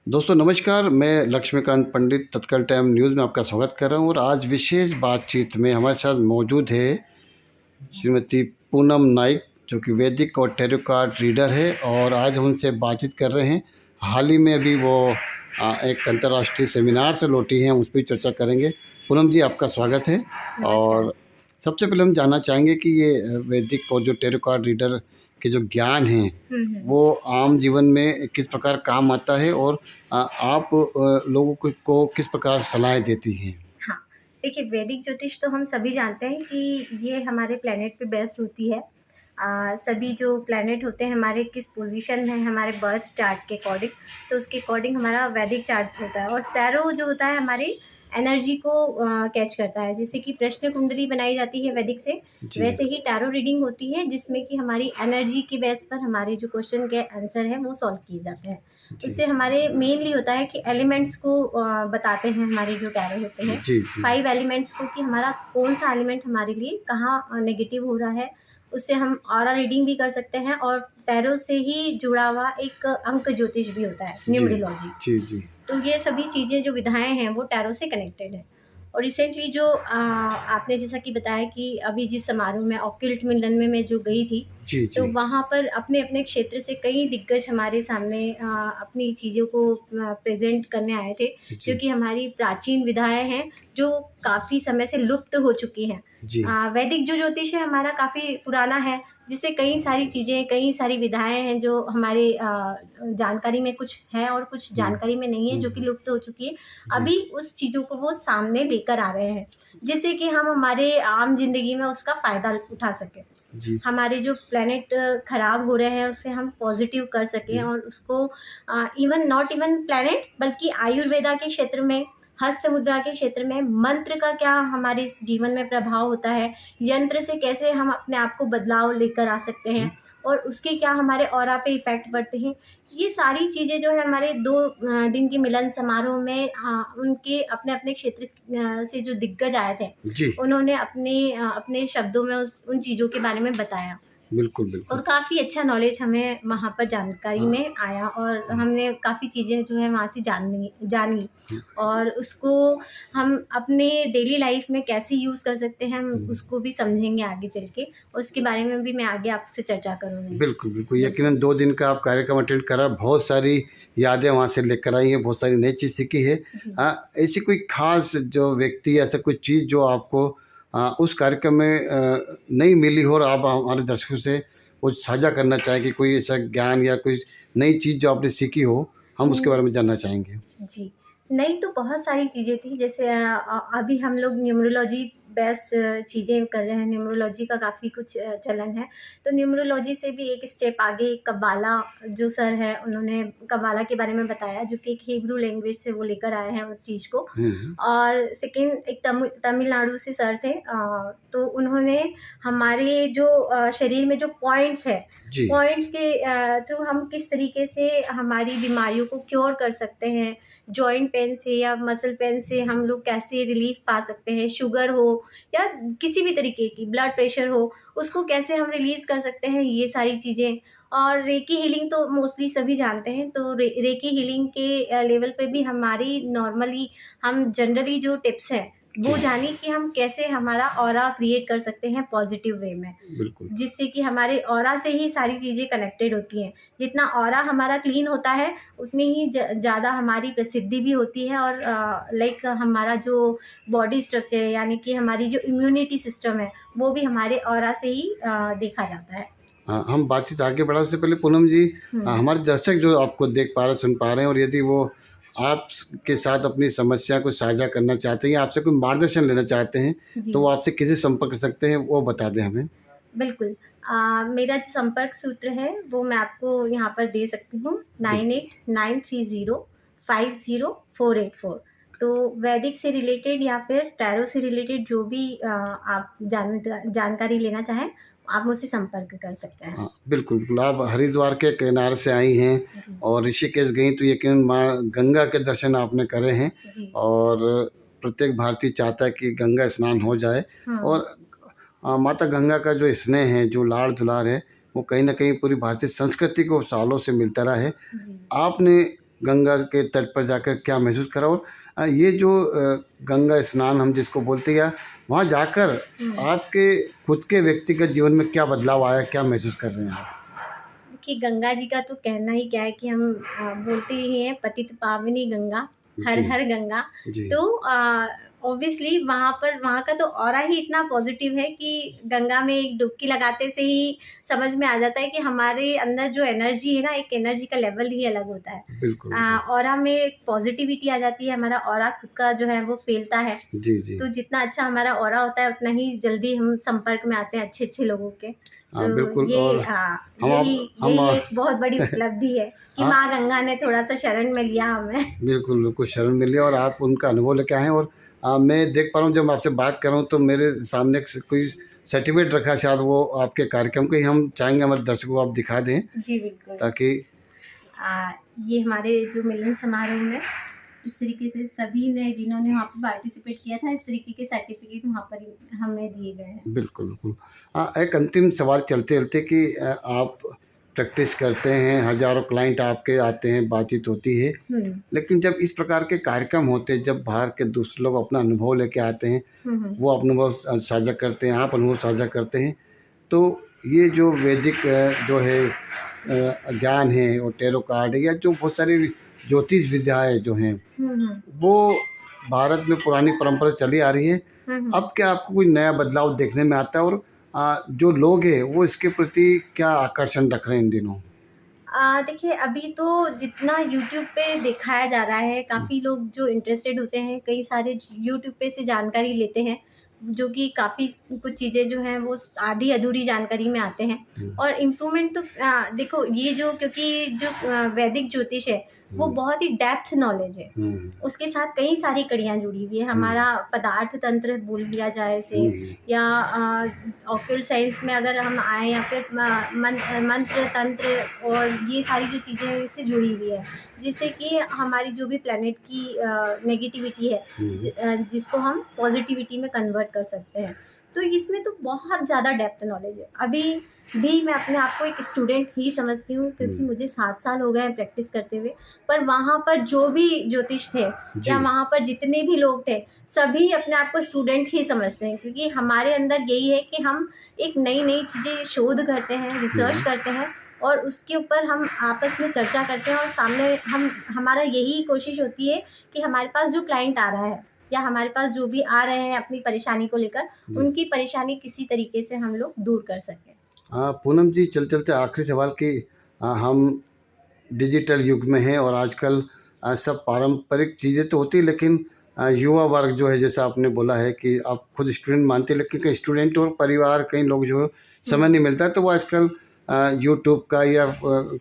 दोस्तों नमस्कार, मैं लक्ष्मीकांत पंडित तत्काल टाइम न्यूज़ में आपका स्वागत कर रहा हूँ और आज विशेष बातचीत में हमारे साथ मौजूद है श्रीमती पूनम नाइक, जो कि वैदिक और टैरो कार्ड रीडर है और आज हम उनसे बातचीत कर रहे हैं। हाल ही में अभी वो एक अंतर्राष्ट्रीय सेमिनार से लौटी हैं, हम उस पर चर्चा करेंगे। पूनम जी, आपका स्वागत है। नमस्कार। और सबसे पहले हम जानना चाहेंगे कि ये वैदिक और जो टैरो कार्ड रीडर के जो ज्ञान हैं वो आम जीवन में किस प्रकार काम आता है और आप लोगों को किस प्रकार सलाह देती हैं? हाँ, देखिए वैदिक ज्योतिष तो हम सभी जानते हैं कि ये हमारे प्लैनेट पे बेस्ड होती है। सभी जो प्लैनेट होते हैं हमारे किस पोज़ीशन में हमारे बर्थ चार्ट के अकॉर्डिंग, तो उसके अकॉर्डिंग हमारा वैदिक चार्ट होता है और टैरो जो होता है हमारी एनर्जी को कैच करता है। जैसे कि प्रश्न कुंडली बनाई जाती है वैदिक से, जी, वैसे ही टैरो रीडिंग होती है जिसमें कि हमारी एनर्जी के बेस पर हमारे जो क्वेश्चन के आंसर हैं वो सॉल्व किए जाते हैं। जी, उससे हमारे मेनली होता है कि एलिमेंट्स को बताते हैं हमारे जो टैरो होते हैं, जी, जी, 5 एलिमेंट्स को कि हमारा कौन-सा एलिमेंट हमारे लिए कहाँ नेगेटिव हो रहा है। उससे हम ऑरा रीडिंग भी कर सकते हैं और टैरो से ही जुड़ा हुआ एक अंक ज्योतिष भी होता है, जी, न्यूमरोलॉजी। जी, जी, तो ये सभी चीज़ें जो विधाएँ हैं वो टैरो से कनेक्टेड है। और रिसेंटली जो आपने जैसा कि बताया कि अभी जिस समारोह में ऑक्युल्ट मिलन में मैं जो गई थी, जी, तो जी, वहाँ पर अपने-अपने क्षेत्र से कई दिग्गज हमारे सामने अपनी चीज़ों को प्रेज़ेंट करने आए थे, जो जी, कि हमारी प्राचीन विधाएँ हैं, जो काफ़ी समय से लुप्त हो चुकी हैं। जी, वैदिक जो ज्योतिष है हमारा काफ़ी पुराना है, जिससे कई सारी चीज़ें, कई सारी विधाएँ हैं जो हमारे जानकारी में कुछ है और कुछ हुँ, जानकारी में नहीं है, हुँ, जो कि हुँ, लुप्त हो चुकी है। जी, अभी उस चीज़ों को वो सामने लेकर आ रहे हैं, जिससे कि हम हमारे आम ज़िंदगी में उसका फ़ायदा उठा सकें। जी, हमारे जो प्लैनेट खराब हो रहे हैं, उसे हम पॉज़िटिव कर सकें जी, और उसको इवन नॉट इवन प्लैनेट बल्कि आयुर्वेदा के क्षेत्र में, हस्त मुद्रा के क्षेत्र में मंत्र का क्या हमारे इस जीवन में प्रभाव होता है, यंत्र से कैसे हम अपने आप को बदलाव लेकर आ सकते हुँ, हैं और उसके क्या हमारे ऑरा पे इफ़ेक्ट पड़ते हैं। ये सारी चीज़ें जो है हमारे 2 दिन के मिलन समारोह में उनके अपने-अपने क्षेत्र से जो दिग्गज आए थे, जी, उन्होंने अपने शब्दों में उन चीज़ों के बारे में बताया। बिल्कुल, और बिल्कुल। काफ़ी अच्छा नॉलेज हमें वहाँ पर जानकारी हाँ, में आया और हाँ, हमने काफ़ी चीज़ें जो है वहाँ से जानी हाँ, और उसको हम अपने डेली लाइफ में कैसे यूज़ कर सकते हैं, हम हुँ, उसको भी समझेंगे आगे चल के। उसके बारे में भी मैं आगे आपसे चर्चा करूँगी। बिल्कुल, बिल्कुल, बिल्कुल। यकीनन 2 दिन का आप कार्यक्रम अटेंड करा, बहुत सारी यादें वहाँ से लेकर आई हैं, बहुत सारी नई चीज़ सीखी है। जी। ऐसी कोई ख़ास जो व्यक्ति, ऐसा कोई चीज़ जो आपको उस कार्यक्रम में नहीं मिली हो और आप हमारे दर्शकों से वो साझा करना चाहें कि कोई ऐसा ज्ञान या कोई नई चीज़ जो आपने सीखी हो, हम उसके हुँ। बारे में जानना चाहेंगे? जी। नहीं तो बहुत सारी चीज़ें थी जैसे अभी हम लोग न्यूमरोलॉजी बेस्ड चीज़ें कर रहे हैं, न्यूमरोलॉजी का काफ़ी कुछ चलन है। तो न्यूमरोलॉजी से भी एक स्टेप आगे कब्बाला जो सर हैं उन्होंने कब्बाला के बारे में बताया जो कि एक हिब्रू लैंग्वेज से वो लेकर आए हैं उस चीज़ को। हुँ, हुँ। और सेकंड एक तमिलनाडु से सर थे तो उन्होंने हमारे जो शरीर में जो पॉइंट्स हैं, जी, पॉइंट्स के थ्रू हम किस तरीके से हमारी बीमारियों को क्योर कर सकते हैं, जॉइंट पेन से या मसल पेन से हम लोग कैसे रिलीफ पा सकते हैं, शुगर हो या किसी भी तरीके की ब्लड प्रेशर हो, उसको कैसे हम रिलीज़ कर सकते हैं, ये सारी चीज़ें। और रेकी हीलिंग तो मोस्टली सभी जानते हैं, तो रेकी हीलिंग के लेवल पे भी हमारी नॉर्मली हम जनरली जो टिप्स हैं, वो जी, जानी कि हम कैसे हमारा ऑरा क्रिएट कर सकते हैं पॉज़िटिव वे में। बिल्कुल। जिससे कि हमारे ऑरा से ही सारी चीज़ें कनेक्टेड होती हैं। जितना ऑरा हमारा क्लीन होता है, उतनी ही ज़्यादा हमारी प्रसिद्धि भी होती है और लाइक हमारा जो बॉडी स्ट्रक्चर है, यानी कि हमारी जो इम्यूनिटी सिस्टम है, वो भी हमारे ऑरा से ही देखा जाता है। हाँ, हम बातचीत आगे बढ़ाने से पहले पूनम जी, हुँ। हमारे दर्शक जो आपको देख पा रहे, सुन पा रहे हैं और यदि वो आप के साथ अपनी समस्या को साझा करना चाहते हैं या आपसे कोई मार्गदर्शन लेना चाहते हैं, तो जी। वो आपसे कैसे संपर्क कर सकते हैं, वो बता दें हमें? बिल्कुल। मेरा जो संपर्क सूत्र है वो मैं आपको यहाँ पर दे सकती हूँ बिल्कुल। 9893050484। तो वैदिक से रिलेटेड या फिर टैरो से रिलेटेड जो भी आप जानकारी लेना चाहें, आप मुझसे संपर्क कर सकते हैं। हाँ, बिल्कुल, बिल्कुल। आप हरिद्वार के किनारे से आई हैं जी, और ऋषिकेश गईं तो यकीनन माँ गंगा के दर्शन आपने करे हैं जी। और प्रत्येक भारतीय चाहता है कि गंगा स्नान हो जाए हुँ, और माता गंगा का जो स्नेह है, जो लाड़-दुलार है, वो कहीं न कहीं पूरी भारतीय संस्कृति को सालों से मिलता रहा है। जी। आपने गंगा के तट पर जाकर क्या महसूस करा, और ये जो गंगा स्नान हम जिसको बोलते हैं, वहाँ जाकर आपके खुद के व्यक्तिगत जीवन में क्या बदलाव आया, क्या महसूस कर रहे हैं आप? कि गंगा जी का तो कहना ही क्या है कि हम बोलते ही हैं पतित पावनी गंगा, हर जी, हर गंगा। जी, तो ऑब्वियसली वहाँ का तो ऑरा ही इतना पॉजिटिव है कि गंगा में एक डुबकी लगाते से ही समझ में आ जाता है कि हमारे अंदर जो एनर्जी है ना, एक एनर्जी का लेवल ही अलग होता है। बिल्कुल, बिल्कुल। ऑरा में एक पॉजिटिविटी आ जाती है, हमारा ऑरा खुद का जो है वो फैलता है। जी, जी। तो जितना अच्छा हमारा ऑरा होता है उतना ही जल्दी हम संपर्क में आते हैं अच्छे-अच्छे लोगों के। हाँ, तो बिल्कुल। ये और हम यही आप हम यही एक बहुत बड़ी उपलब्धि है कि हाँ, माँ गंगा ने थोड़ा-सा शरण में लिया हमें। बिल्कुल, बिल्कुल शरण मिली और आप उनका अनुभव लेके आए हैं। और मैं देख पा रहा हूँ, जब मैं आपसे बात कर रहा हूँ तो मेरे सामने एक कोई सर्टिफ़िकेट रखा है, शायद वो आपके कार्यक्रम का ही, हम चाहेंगे हमारे दर्शकों को आप दिखा दें जी, बिल्कुल। ताकि। ये हमारे जो मिलन समारोह में इस तरीके से सभी ने जिन्होंने वहाँ पे पार्टिसिपेट किया था, इस तरीके के सर्टिफ़िकेट वहाँ पर हमें दिए गए हैं। बिल्कुल, बिल्कुल। एक अंतिम सवाल चलते-चलते कि आप प्रैक्टिस करते हैं, हज़ारों क्लाइंट आपके आते हैं, बातचीत होती है, हुँ। लेकिन जब इस प्रकार के कार्यक्रम होते हैं, जब बाहर के दूसरे लोग अपना अनुभव लेके आते हैं, हुँ, हुँ। वो अनुभव साझा करते हैं, आप अनुभव साझा करते हैं, तो ये जो वैदिक जो है ज्ञान है और टैरो कार्ड है, या जो बहुत सारी ज्योतिष विद्याएँ जो हैं, हुँ, हुँ। वो भारत में पुरानी परंपरा से चली आ रही है। हुँ, हुँ। अब क्या आपको कोई नया बदलाव देखने में आता है, और जो लोग हैं वो इसके प्रति क्या आकर्षण रख रहे हैं इन दिनों? देखिए अभी तो जितना यूट्यूब पे दिखाया जा रहा है, हुँ, काफ़ी लोग जो इंटरेस्टेड होते हैं, कई सारे यूट्यूब पे से जानकारी लेते हैं, जो कि काफ़ी कुछ चीज़ें जो हैं वो आधी-अधूरी जानकारी में आते हैं। हुँ, और इम्प्रूवमेंट तो देखो ये जो क्योंकि जो वैदिक ज्योतिष है, वो हुँ, बहुत ही डेप्थ नॉलेज है। हुँ, उसके साथ कई सारी कड़ियाँ जुड़ी हुई है। हुँ, हमारा पदार्थ तंत्र बोल लिया जाए इसे, हुँ, हुँ, या ऑक्यूल साइंस में अगर हम आएँ, या फिर मंत्र तंत्र और ये सारी जो चीज़ें इससे जुड़ी हुई है, जिससे कि हमारी जो भी प्लैनेट की नेगेटिविटी है, हुँ, जिसको हम पॉजिटिविटी में कन्वर्ट कर सकते हैं। तो इसमें तो बहुत ज़्यादा डेप्थ नॉलेज है। अभी भी मैं अपने आप को एक स्टूडेंट ही समझती हूँ, क्योंकि हुँ, मुझे 7 साल हो गए हैं प्रैक्टिस करते हुए। पर वहाँ पर जो भी ज्योतिष थे, या जी, वहाँ पर जितने भी लोग थे, सभी अपने आप को स्टूडेंट ही समझते हैं, क्योंकि हमारे अंदर यही है कि हम एक नई-नई चीज़ें शोध करते हैं, रिसर्च हुँ, करते हैं, और उसके ऊपर हम आपस में चर्चा करते हैं, और सामने हमारा यही कोशिश होती है कि हमारे पास जो क्लाइंट आ रहा है, या हमारे पास जो भी आ रहे हैं अपनी परेशानी को लेकर, जी। उनकी परेशानी किसी तरीके से हम लोग दूर कर सकें। पूनम जी, चलते-चलते आखिरी सवाल कि हम डिजिटल युग में हैं और आजकल सब पारंपरिक चीज़ें तो होती हैं, लेकिन युवा वर्ग जो है, जैसा आपने बोला है कि आप खुद स्टूडेंट मानते हैं, लेकिन कई स्टूडेंट और परिवार, कई लोग जो है समय हुँ। नहीं मिलता है, तो वो आजकल यूट्यूब का या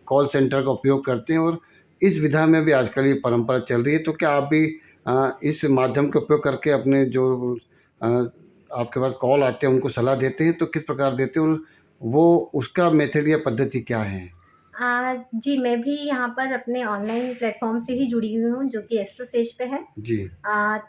कॉल सेंटर का उपयोग करते हैं, और इस विधा में भी आजकल ये परंपरा चल रही है। तो क्या आप भी इस माध्यम का उपयोग करके अपने जो अ, आपके पास कॉल आते हैं उनको सलाह देते हैं, तो किस प्रकार देते हैं, और वो उसका मेथड या पद्धति क्या है? जी, मैं भी यहाँ पर अपने ऑनलाइन प्लेटफ़ॉर्म से ही जुड़ी हुई हूँ, जो कि एस्ट्रोसेज पे है। जी।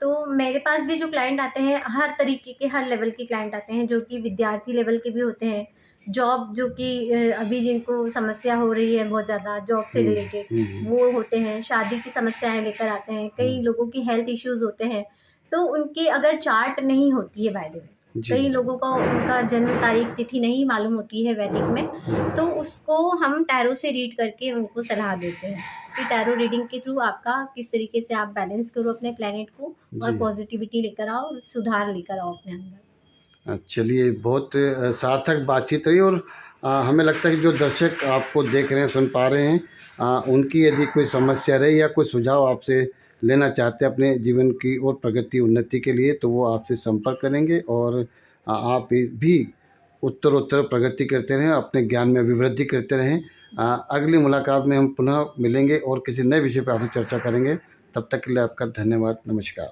तो मेरे पास भी जो क्लाइंट आते हैं, हर तरीके के, हर लेवल के क्लाइंट आते हैं, जो कि विद्यार्थी लेवल के भी होते हैं, जॉब जो कि अभी जिनको समस्या हो रही है बहुत ज़्यादा जॉब से हुँ, रिलेटेड, हुँ, हुँ, वो होते हैं, शादी की समस्याएँ लेकर आते हैं, कई हुँ। लोगों की हेल्थ इश्यूज़ होते हैं, तो उनकी अगर चार्ट नहीं होती है बाय द वे, जी। कई लोगों को उनका जन्म तारीख तिथि नहीं मालूम होती है वैदिक में, हुँ, तो उसको हम टैरो से रीड करके उनको सलाह देते हैं कि टैरो रीडिंग के थ्रू आपका किस तरीके से आप बैलेंस करो अपने प्लैनेट को, और जी। पॉजिटिविटी लेकर आओ और सुधार लेकर आओ अपने अंदर। चलिए, बहुत सार्थक बातचीत रही, और हमें लगता है कि जो दर्शक आपको देख रहे हैं, सुन पा रहे हैं, उनकी यदि कोई समस्या रही या कोई सुझाव आपसे लेना चाहते हैं अपने जीवन की और प्रगति, उन्नति के लिए, तो वो आपसे संपर्क करेंगे, और आप भी उत्तरोत्तर प्रगति करते रहें, अपने ज्ञान में अभिवृद्धि करते रहें। अगली मुलाकात में हम पुनः मिलेंगे और किसी नए विषय पे आपसे चर्चा करेंगे। तब तक के लिए आपका धन्यवाद। नमस्कार।